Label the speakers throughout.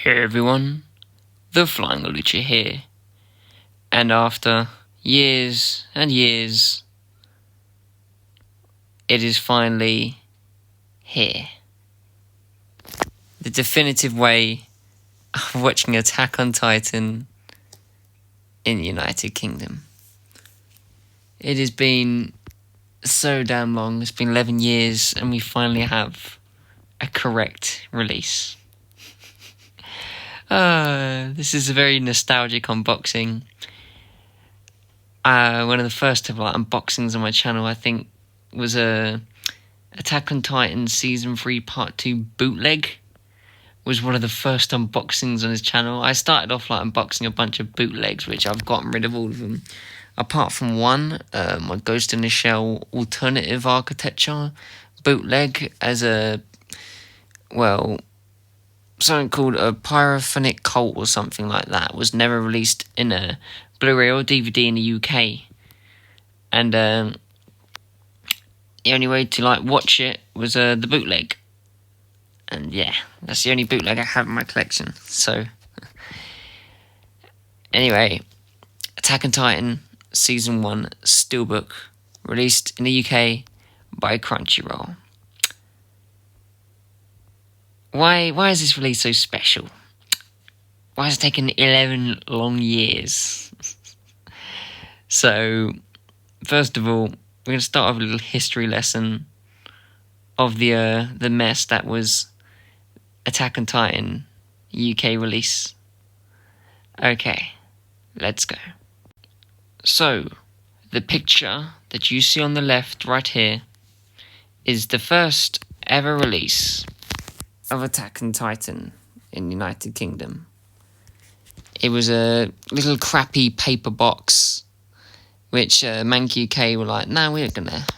Speaker 1: Hey everyone, the Flying Lucha here, and after years and years, it is finally here. The definitive way of watching Attack on Titan in the United Kingdom. It has been so damn long, it's been 11 years, and we finally have a correct release. This is a very nostalgic unboxing. One of the first ever unboxings on my channel, I think, was Attack on Titan Season 3 Part 2 bootleg. Was one of the first unboxings on his channel. I started off unboxing a bunch of bootlegs, which I've gotten rid of all of them. Apart from one, my Ghost in the Shell alternative architecture bootleg as something called a Pyrophonic Cult or something like that. Was never released in a Blu-ray or DVD in the UK. And the only way to watch it was the bootleg. And yeah, that's the only bootleg I have in my collection. So anyway, Attack on Titan Season 1 Steelbook, released in the UK by Crunchyroll. Why is this release so special? Why has it taken 11 long years? So, first of all, we're going to start off with a little history lesson of the mess that was Attack on Titan UK release. Okay, let's go. So, the picture that you see on the left right here is the first ever release of Attack on Titan in the United Kingdom. It was a little crappy paper box, which Manga UK were like, "Nah, we're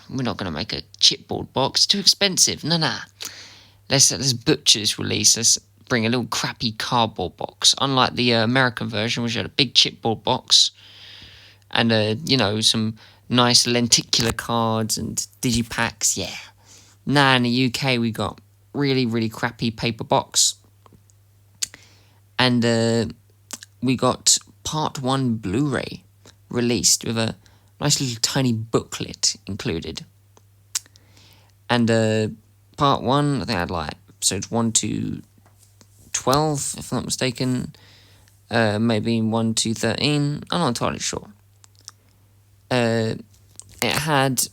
Speaker 1: not gonna make a chipboard box. Too expensive. Nah. Let's butcher this release. Let's bring a little crappy cardboard box. Unlike the American version, which had a big chipboard box and some nice lenticular cards and digipacks. Yeah. Nah, in the UK we got really, really crappy paper box. And we got Part 1 Blu-ray released with a nice little tiny booklet included. And Part 1, I think I had episodes 1 to 12, if I'm not mistaken. Maybe 1 to 13. I'm not entirely sure. It had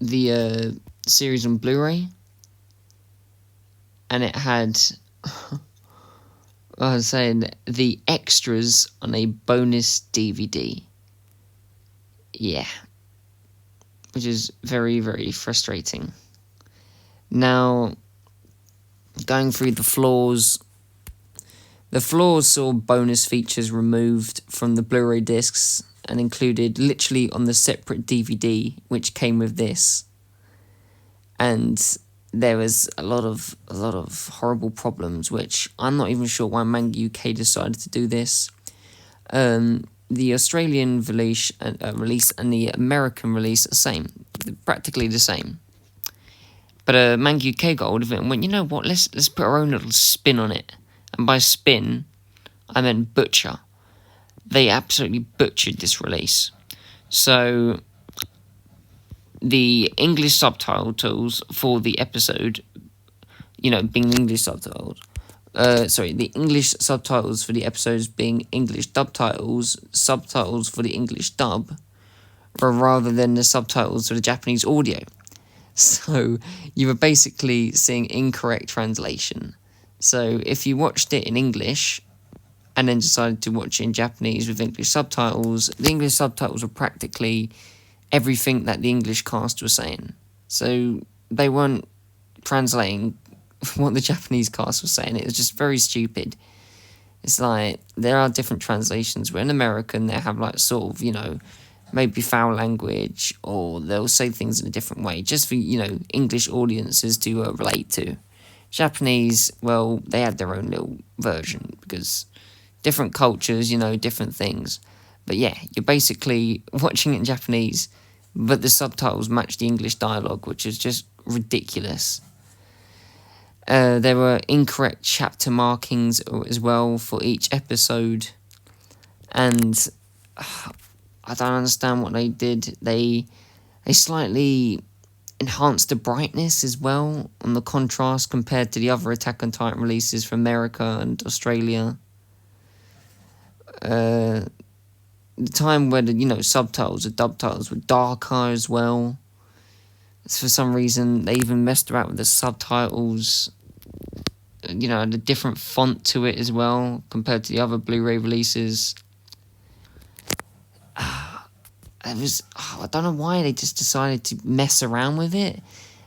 Speaker 1: the series on Blu-ray. And it had, I was saying, the extras on a bonus DVD. Yeah. Which is very, very frustrating. Now, going through the flaws saw bonus features removed from the Blu-ray discs and included literally on the separate DVD, which came with this. And there was a lot of horrible problems, which I'm not even sure why Manga UK decided to do this. The Australian release and the American release are the same, practically the same. But Manga UK got hold of it and went, you know what? Let's put our own little spin on it. And by spin, I meant butcher. They absolutely butchered this release. So the English subtitles for the episode, being English subtitled. The English subtitles for the episodes being English subtitles for the English dub, rather than the subtitles for the Japanese audio. So you were basically seeing incorrect translation. So if you watched it in English and then decided to watch it in Japanese with English subtitles, the English subtitles were practically everything that the English cast was saying. So they weren't translating what the Japanese cast was saying. It was just very stupid. It's like, there are different translations where in American they have maybe foul language, or they'll say things in a different way just for, English audiences to relate to. Japanese, well, they had their own little version because different cultures, different things. But yeah, you're basically watching it in Japanese, but the subtitles match the English dialogue, which is just ridiculous. There were incorrect chapter markings as well for each episode, and I don't understand what they did. They slightly enhanced the brightness as well on the contrast compared to the other Attack on Titan releases from America and Australia. The time where the subtitles or dub titles were darker as well. For some reason, they even messed around with the subtitles. The different font to it as well compared to the other Blu-ray releases. I don't know why they just decided to mess around with it.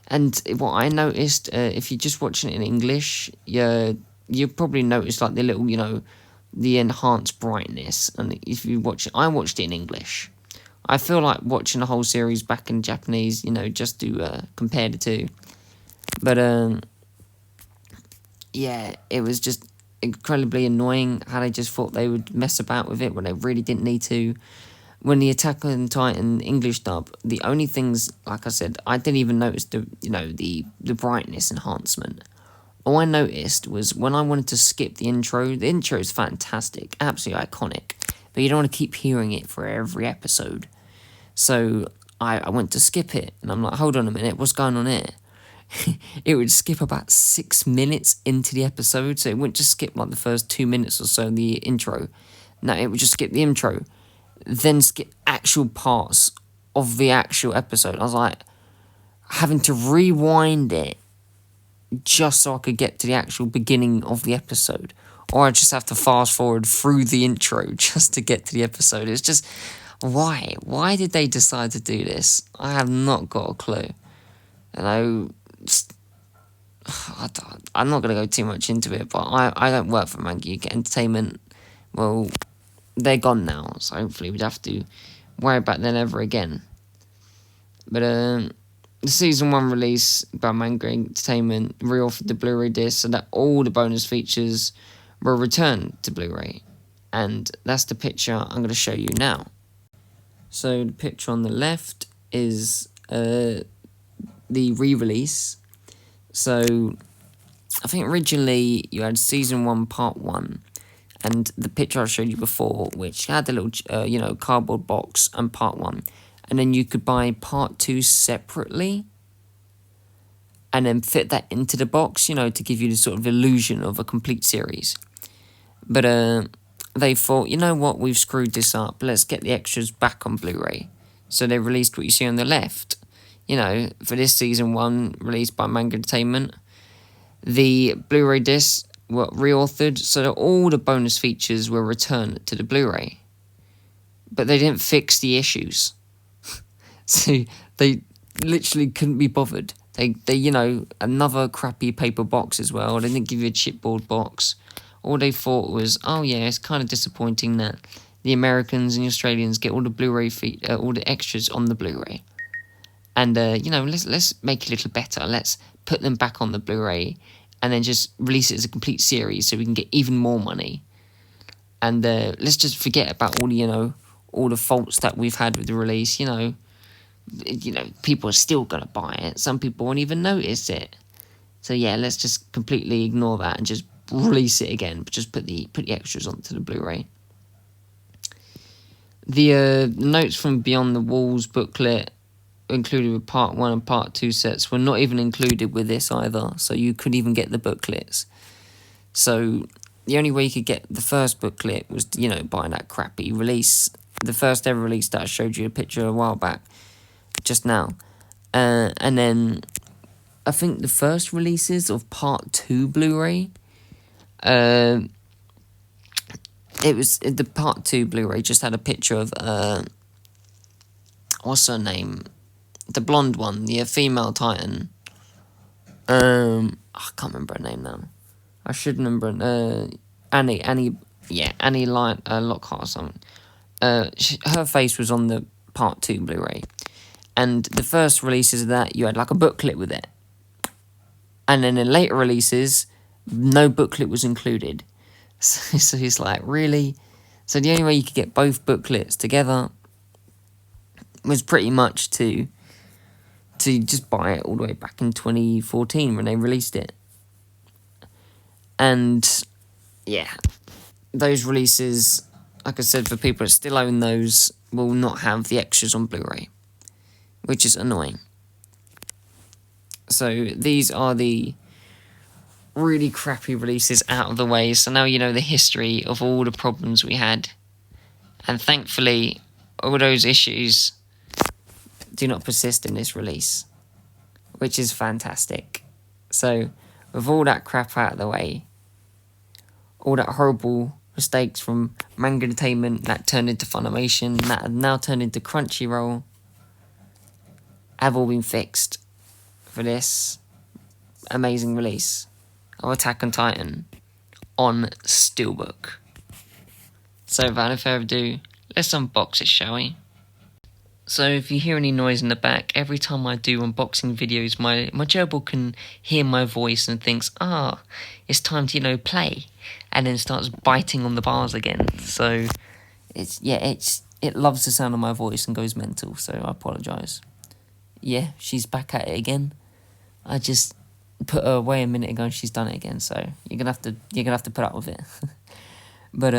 Speaker 1: And what I noticed, if you're just watching it in English, you probably notice like the little, the enhanced brightness. And if you watch it, I watched it in English. I feel like watching the whole series back in Japanese, just to compare the two. But yeah, it was just incredibly annoying how they just thought they would mess about with it when they really didn't need to. When the Attack on Titan English dub, the only things, like I said, I didn't even notice the brightness enhancement. All I noticed was when I wanted to skip the intro is fantastic, absolutely iconic, but you don't want to keep hearing it for every episode. So I went to skip it, and I'm like, hold on a minute, what's going on here? It would skip about 6 minutes into the episode, so it wouldn't just skip like the first 2 minutes or so in the intro. No, it would just skip the intro, then skip actual parts of the actual episode. I was like, having to rewind it just so I could get to the actual beginning of the episode. Or I just have to fast forward through the intro just to get to the episode. It's just, why? Why did they decide to do this? I have not got a clue. I'm not going to go too much into it, but I don't work for Manga UK Entertainment. Well, they're gone now, so hopefully we'd have to worry about them ever again. But the Season 1 release by Manga Entertainment reoffered the Blu-ray disc so that all the bonus features were returned to Blu-ray. And that's the picture I'm going to show you now. So the picture on the left is the re-release. So I think originally you had Season 1 Part 1, and the picture I showed you before, which had a little, cardboard box and Part 1. And then you could buy Part 2 separately and then fit that into the box, to give you the sort of illusion of a complete series. But they thought, you know what, we've screwed this up. Let's get the extras back on Blu-ray. So they released what you see on the left. For this Season 1 released by Manga Entertainment, the Blu-ray discs were reauthored so that all the bonus features were returned to the Blu-ray. But they didn't fix the issues. So they literally couldn't be bothered. They another crappy paper box as well. They didn't give you a chipboard box. All they thought was, oh yeah, it's kind of disappointing that the Americans and the Australians get all the Blu-ray all the extras on the Blu-ray. And let's make it a little better. Let's put them back on the Blu-ray and then just release it as a complete series so we can get even more money. And let's just forget about all the faults that we've had with the release. People are still gonna buy it. Some people won't even notice it. So yeah, let's just completely ignore that and just release it again. But just put the extras onto the Blu-ray. The notes from Beyond the Walls booklet included with Part 1 and Part 2 sets were not even included with this either, so you couldn't even get the booklets. So the only way you could get the first booklet was, buying that crappy release, the first ever release that I showed you a picture a while back, just now. And then I think the first releases of Part 2 Blu-ray, it was the Part 2 Blu-ray just had a picture of what's her name? The blonde one, the female Titan. I can't remember her name now. I should remember. Annie Lockhart or something. Her face was on the Part 2 Blu-ray. And the first releases of that, you had like a booklet with it. And then in later releases, no booklet was included. So he's like, really? So the only way you could get both booklets together was pretty much to just buy it all the way back in 2014 when they released it. And yeah, those releases, like I said, for people that still own those, will not have the extras on Blu-ray, which is annoying. So these are the really crappy releases out of the way. So now you know the history of all the problems we had. And thankfully, all those issues do not persist in this release, which is fantastic. So with all that crap out of the way, all that horrible mistakes from Manga Entertainment that turned into Funimation, that have now turned into Crunchyroll, have all been fixed for this amazing release of Attack on Titan on Steelbook. So without any further ado, let's unbox it, shall we? So if you hear any noise in the back, every time I do unboxing videos, my gerbil can hear my voice and thinks, it's time to, play, and then starts biting on the bars again. So it loves the sound of my voice and goes mental, so I apologise. Yeah, she's back at it again. I just put her away a minute ago and she's done it again, so you're gonna have to put up with it. But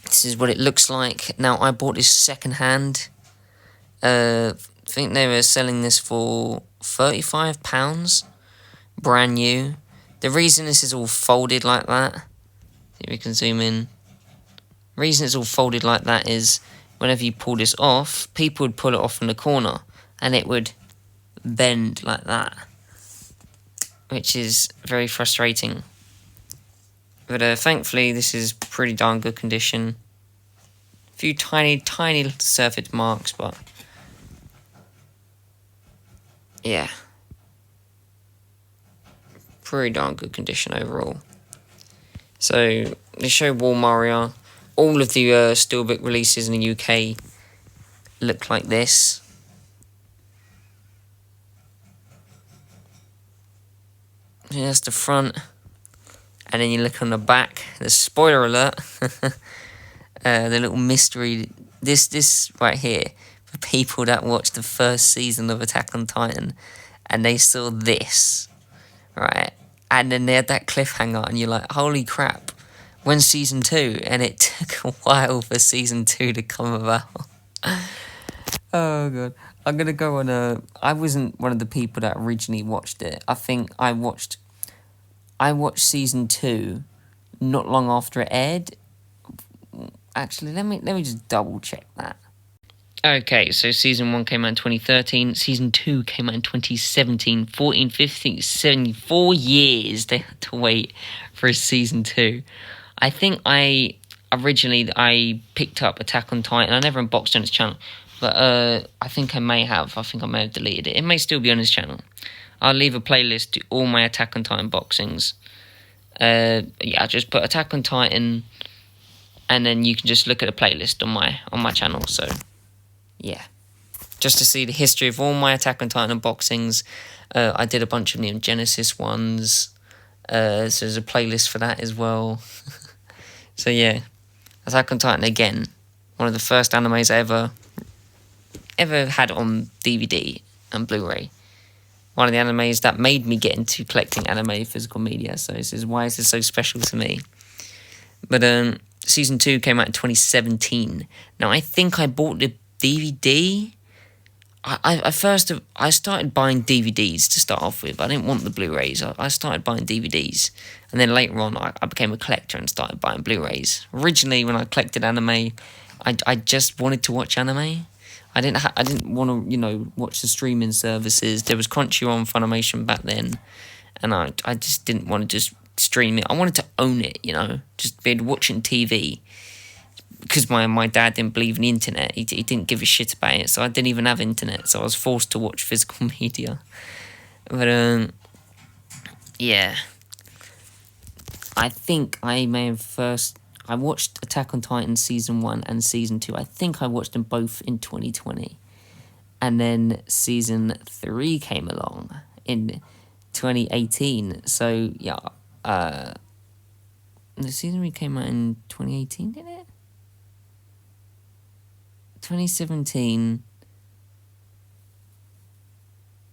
Speaker 1: this is what it looks like. Now, I bought this second hand. I think they were selling this for £35, brand new. The reason this is all folded like that, if we can zoom in. The reason it's all folded like that is whenever you pull this off, people would pull it off from the corner and it would bend like that, which is very frustrating. But thankfully, this is pretty darn good condition. A few tiny little surface marks, but yeah, pretty darn good condition overall. So they show Walmaria. All of the Steelbook releases in the UK look like this. Here's the front, and then you look on the back. The spoiler alert, the little mystery. This right here, for people that watched the first season of Attack on Titan, and they saw this, right? And then they had that cliffhanger, and you're like, holy crap, when's season 2? And it took a while for season 2 to come about. Oh god. I'm gonna go on I wasn't one of the people that originally watched it. I think I watched season 2 not long after it aired. Actually, let me just double check that. Okay, so season 1 came out in 2013, season 2 came out in 2017, 14, 15, 74 years they had to wait for season 2. I think I picked up Attack on Titan. I never unboxed on its channel, but I think I may have deleted it. It may still be on his channel. I'll leave a playlist to all my Attack on Titan boxings. I just put Attack on Titan, and then you can just look at the playlist on my channel. So yeah, just to see the history of all my Attack on Titan unboxings. I did a bunch of Neon Genesis ones, so there's a playlist for that as well. So yeah, Attack on Titan again, one of the first animes I ever had on DVD and Blu-ray. One of the animes that made me get into collecting anime physical media, so this is why this is so special to me. But season 2 came out in 2017. Now, I think I bought the DVD. I started buying DVDs to start off with. I didn't want the Blu-rays. I started buying DVDs. And then later on, I became a collector and started buying Blu-rays. Originally, when I collected anime, I just wanted to watch anime. I didn't want to, watch the streaming services. There was Crunchyroll and Funimation back then, and I just didn't want to just stream it. I wanted to own it, just be watching TV. Because my dad didn't believe in the internet. He didn't give a shit about it, so I didn't even have internet, so I was forced to watch physical media. But, yeah. I think I may have I watched Attack on Titan Season 1 and Season 2. I think I watched them both in 2020. And then Season 3 came along in 2018. So, yeah. The Season 3 came out in 2018, didn't it? 2017.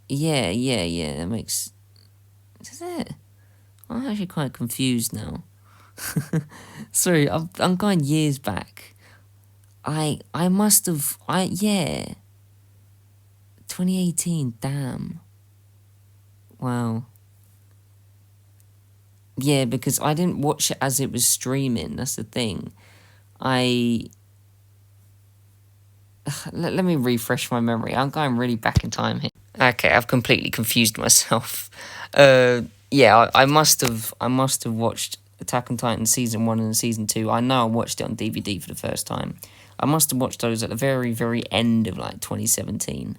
Speaker 1: Yeah. That makes... Does it? I'm actually quite confused now. Sorry, I'm going years back. I must have, yeah. 2018, damn. Wow. Yeah, because I didn't watch it as it was streaming, that's the thing. Let me refresh my memory. I'm going really back in time here. Okay, I've completely confused myself. Yeah, I must have watched Attack on Titan season 1 and season 2. I know I watched it on DVD for the first time. I must have watched those at the very, very end of like 2017.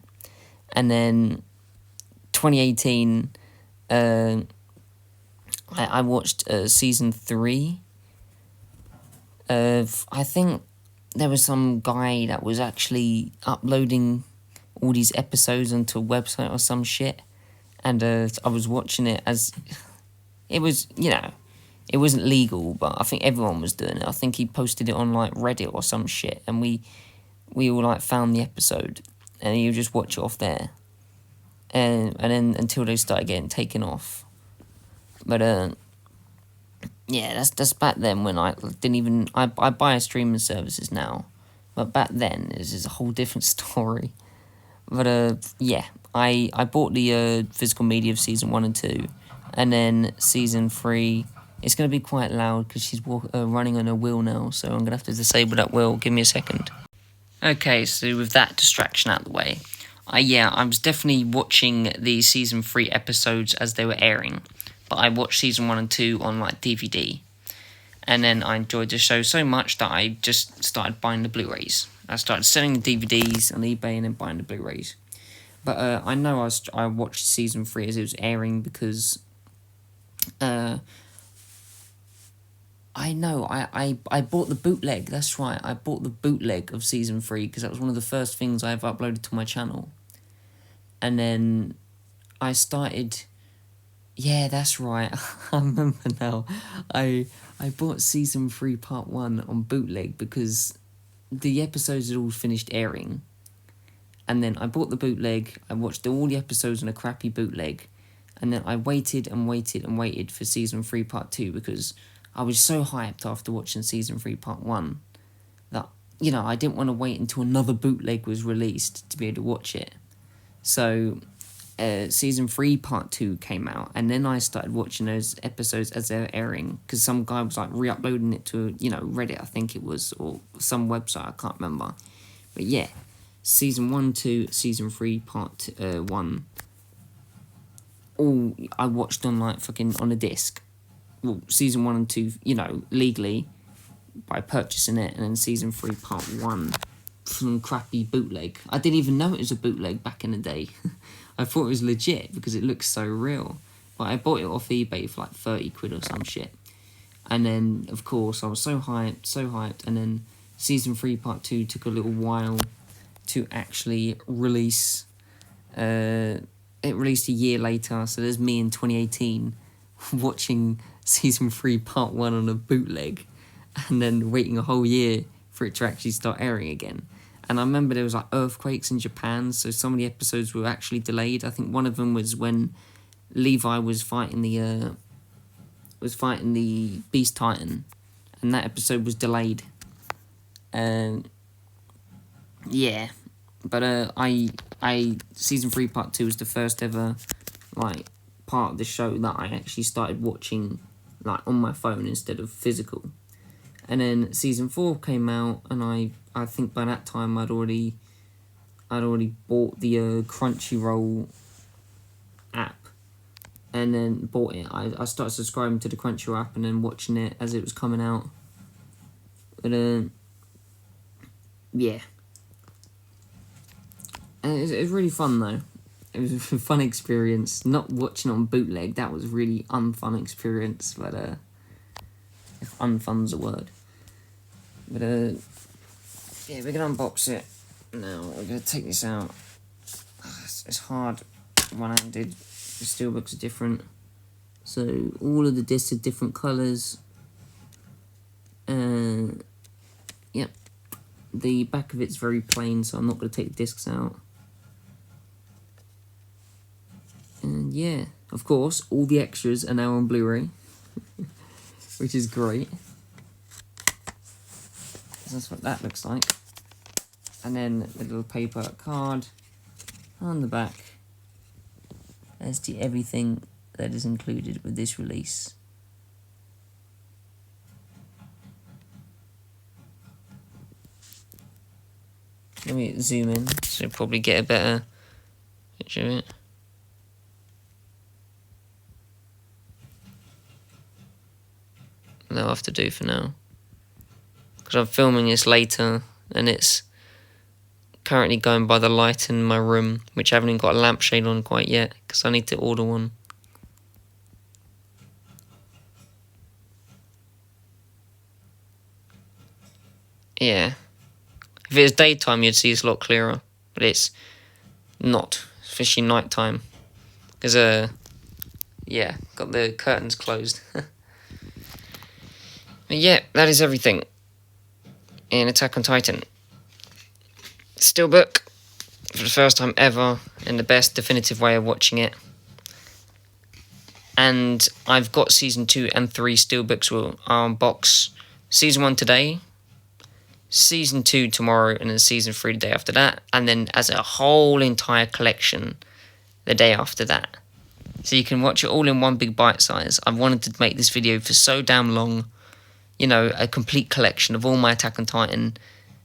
Speaker 1: And then 2018, I watched season 3 of, I think there was some guy that was actually uploading all these episodes onto a website or some shit. And I was watching it as, it was, it wasn't legal, but I think everyone was doing it. I think he posted it on like Reddit or some shit, and we all like found the episode, and you just watch it off there, and then until they started getting taken off. But yeah, that's back then when I didn't even I buy streaming services now, but back then it was a whole different story. But yeah, I bought the physical media of season 1 and 2, and then season 3. It's going to be quite loud because she's running on a wheel now, so I'm going to have to disable that wheel. Give me a second. Okay, so with that distraction out of the way, I was definitely watching the season 3 episodes as they were airing, but I watched season 1 and 2 on like DVD, and then I enjoyed the show so much that I just started buying the Blu-rays. I started selling the DVDs on eBay and then buying the Blu-rays. But I know I watched season 3 as it was airing because I know, I bought the bootleg, that's right, I bought the bootleg of season 3 because that was one of the first things I ever uploaded to my channel. And then I started, yeah, that's right, I remember now, I bought season 3 part 1 on bootleg because the episodes had all finished airing. And then I bought the bootleg, I watched all the episodes on a crappy bootleg, and then I waited and waited and waited for season 3 part 2 because I was so hyped after watching season 3 part 1 that, I didn't want to wait until another bootleg was released to be able to watch it. So season 3 part 2 came out, and then I started watching those episodes as they were airing because some guy was like re-uploading it to, Reddit, I think it was, or some website, I can't remember. But yeah, season 1, 2, season 3 part 1, all I watched on like fucking on a disc. Well, season 1 and 2, legally by purchasing it, and then season 3 part 1 from crappy bootleg. I didn't even know it was a bootleg back in the day. I thought it was legit because it looks so real. But I bought it off eBay for like 30 quid or some shit. And then, of course, I was so hyped, and then season 3 part 2 took a little while to actually release. It released a year later, so there's me in 2018 watching season 3 part 1 on a bootleg, and then waiting a whole year for it to actually start airing again. And I remember there was like earthquakes in Japan, so some of the episodes were actually delayed. I think one of them was when Levi was fighting the Beast Titan, and that episode was delayed. Yeah, but I season 3 part 2 was the first ever like part of the show that I actually started watching like on my phone instead of physical. And then season 4 came out, and I think by that time I'd already bought the Crunchyroll app, and then bought it. I started subscribing to the Crunchyroll app and then watching it as it was coming out. But yeah, and it was really fun though. It was a fun experience. Not watching it on bootleg, that was really unfun experience. But if unfun's a word. But yeah, we're gonna unbox it now. We're gonna take this out. It's hard one-handed. The steelbooks are different, so all of the discs are different colours. Yep. The back of it's very plain, so I'm not gonna take the discs out. And yeah, of course, all the extras are now on Blu-ray, which is great. That's what that looks like. And then the little paper card on the back as to everything that is included with this release. Let me zoom in so you'll probably get a better picture of it. That'll have to do for now, because I'm filming this later and it's currently going by the light in my room, which I haven't even got a lampshade on quite yet because I need to order one. Yeah, if it was daytime you'd see it's a lot clearer, but it's not, especially nighttime, because yeah, got the curtains closed. But yeah, that is everything in Attack on Titan. Steelbook, for the first time ever, in the best definitive way of watching it. And I've got Season 2 and 3 Steelbooks will unbox. Season 1 today, Season 2 tomorrow, and then Season 3 the day after that. And then as a whole entire collection the day after that. So you can watch it all in one big bite size. I've wanted to make this video for so damn long. You know, a complete collection of all my Attack on Titan,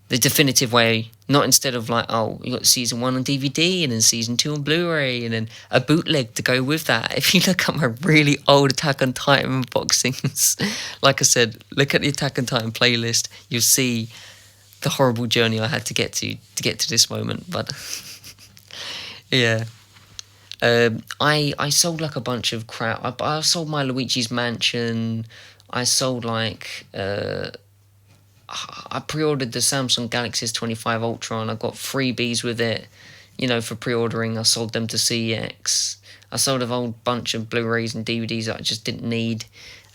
Speaker 1: the definitive way, not instead of like, oh, you got Season 1 on DVD and then Season 2 on Blu-ray and then a bootleg to go with that. If you look at my really old Attack on Titan unboxings, like I said, look at the Attack on Titan playlist, you'll see the horrible journey I had to get to this moment. But yeah. I sold like a bunch of crap. I sold my Luigi's Mansion. I sold like, I pre-ordered the Samsung Galaxy S25 Ultra and I got freebies with it, you know, for pre-ordering. I sold them to CEX. I sold a whole bunch of Blu-rays and DVDs that I just didn't need.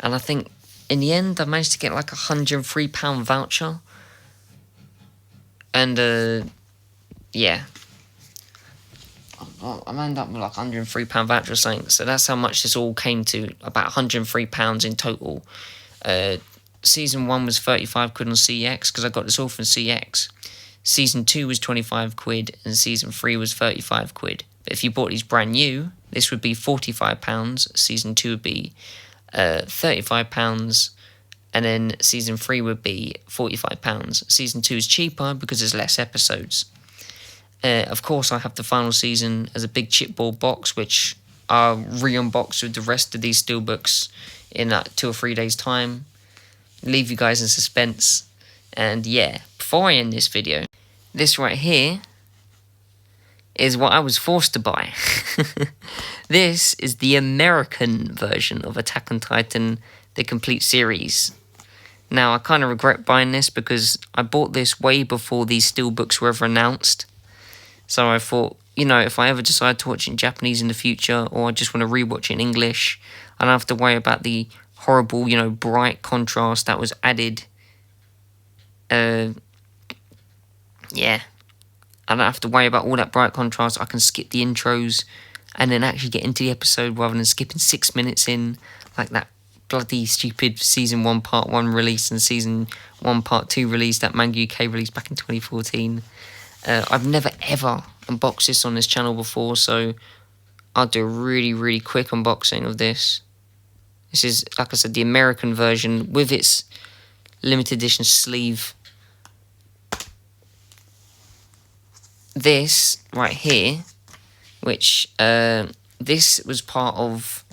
Speaker 1: And I think in the end I managed to get like £103 voucher. And yeah. I'm ended up with like £103 voucher or something. So that's how much this all came to, about £103 in total. Season 1 was 35 quid on CX because I got this all from CX. Season 2 was 25 quid and Season 3 was 35 quid. But if you bought these brand new, this would be £45. Season 2 would be £35. And then Season 3 would be £45. Season 2 is cheaper because there's less episodes. Of course, I have the final season as a big chipboard box, which I'll re-unbox with the rest of these Steelbooks in 2 or 3 days' time. Leave you guys in suspense. And yeah, before I end this video, this right here is what I was forced to buy. This is the American version of Attack on Titan, the complete series. Now, I kind of regret buying this because I bought this way before these Steelbooks were ever announced. So I thought, you know, if I ever decide to watch it in Japanese in the future, or I just want to rewatch it in English, I don't have to worry about the horrible, you know, bright contrast that was added. Yeah. I don't have to worry about all that bright contrast. I can skip the intros and then actually get into the episode rather than skipping 6 minutes in, like that bloody stupid Season 1 Part 1 release and Season 1 Part 2 release that Manga UK released back in 2014. I've never ever unboxed this on this channel before, so I'll do a really, really quick unboxing of this. This is, like I said, the American version with its limited edition sleeve. This right here, which this was part of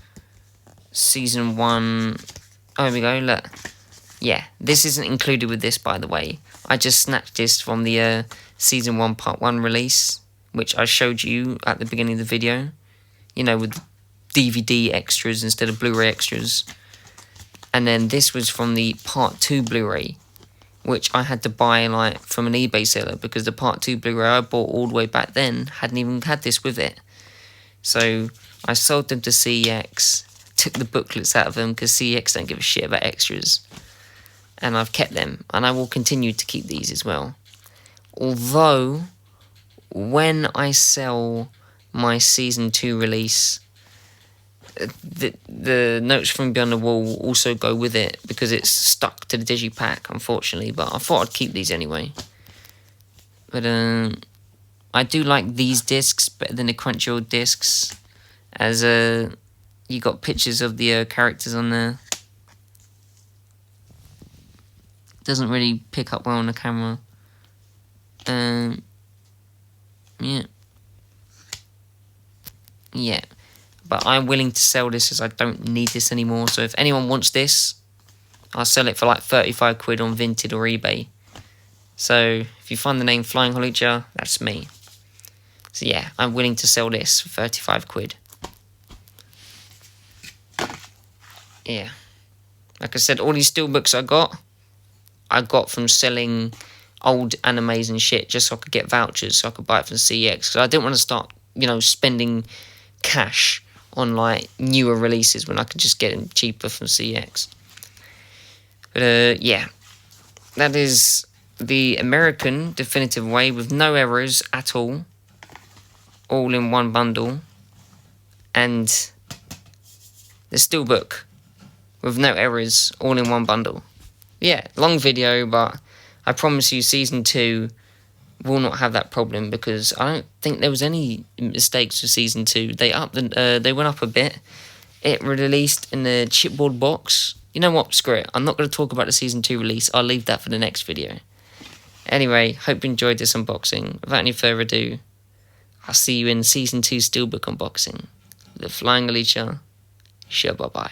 Speaker 1: Season 1. Oh, here we go, look. Yeah, this isn't included with this, by the way. I just snatched this from the Season 1 Part 1 release, which I showed you at the beginning of the video. You know, with DVD extras instead of Blu-ray extras. And then this was from the Part 2 Blu-ray, which I had to buy like from an eBay seller because the Part 2 Blu-ray I bought all the way back then hadn't even had this with it. So I sold them to CEX, took the booklets out of them because CEX don't give a shit about extras. And I've kept them, and I will continue to keep these as well. Although, when I sell my Season 2 release, the Notes from Beyond the Wall will also go with it because it's stuck to the digipack, unfortunately. But I thought I'd keep these anyway. But I do like these discs better than the Crunchyroll discs, as you got pictures of the characters on there. Doesn't really pick up well on the camera. Yeah. But I'm willing to sell this as I don't need this anymore. So if anyone wants this, I'll sell it for like 35 quid on Vinted or eBay. So if you find the name Flying Holucha, that's me. So yeah, I'm willing to sell this for 35 quid. Yeah. Like I said, all these steelbooks I got from selling old animes and shit just so I could get vouchers so I could buy it from CX. Because I didn't want to start, spending cash on like newer releases when I could just get them cheaper from CX. But yeah, that is the American definitive way with no errors at all in one bundle, and the Steelbook with no errors all in one bundle. Yeah, long video, but I promise you season 2 will not have that problem because I don't think there was any mistakes for season 2. They went up a bit. It released in the chipboard box. You know what? Screw it. I'm not going to talk about the season 2 release. I'll leave that for the next video. Anyway, hope you enjoyed this unboxing. Without any further ado, I'll see you in season 2 Steelbook unboxing. The Flying Alicia. Bye bye.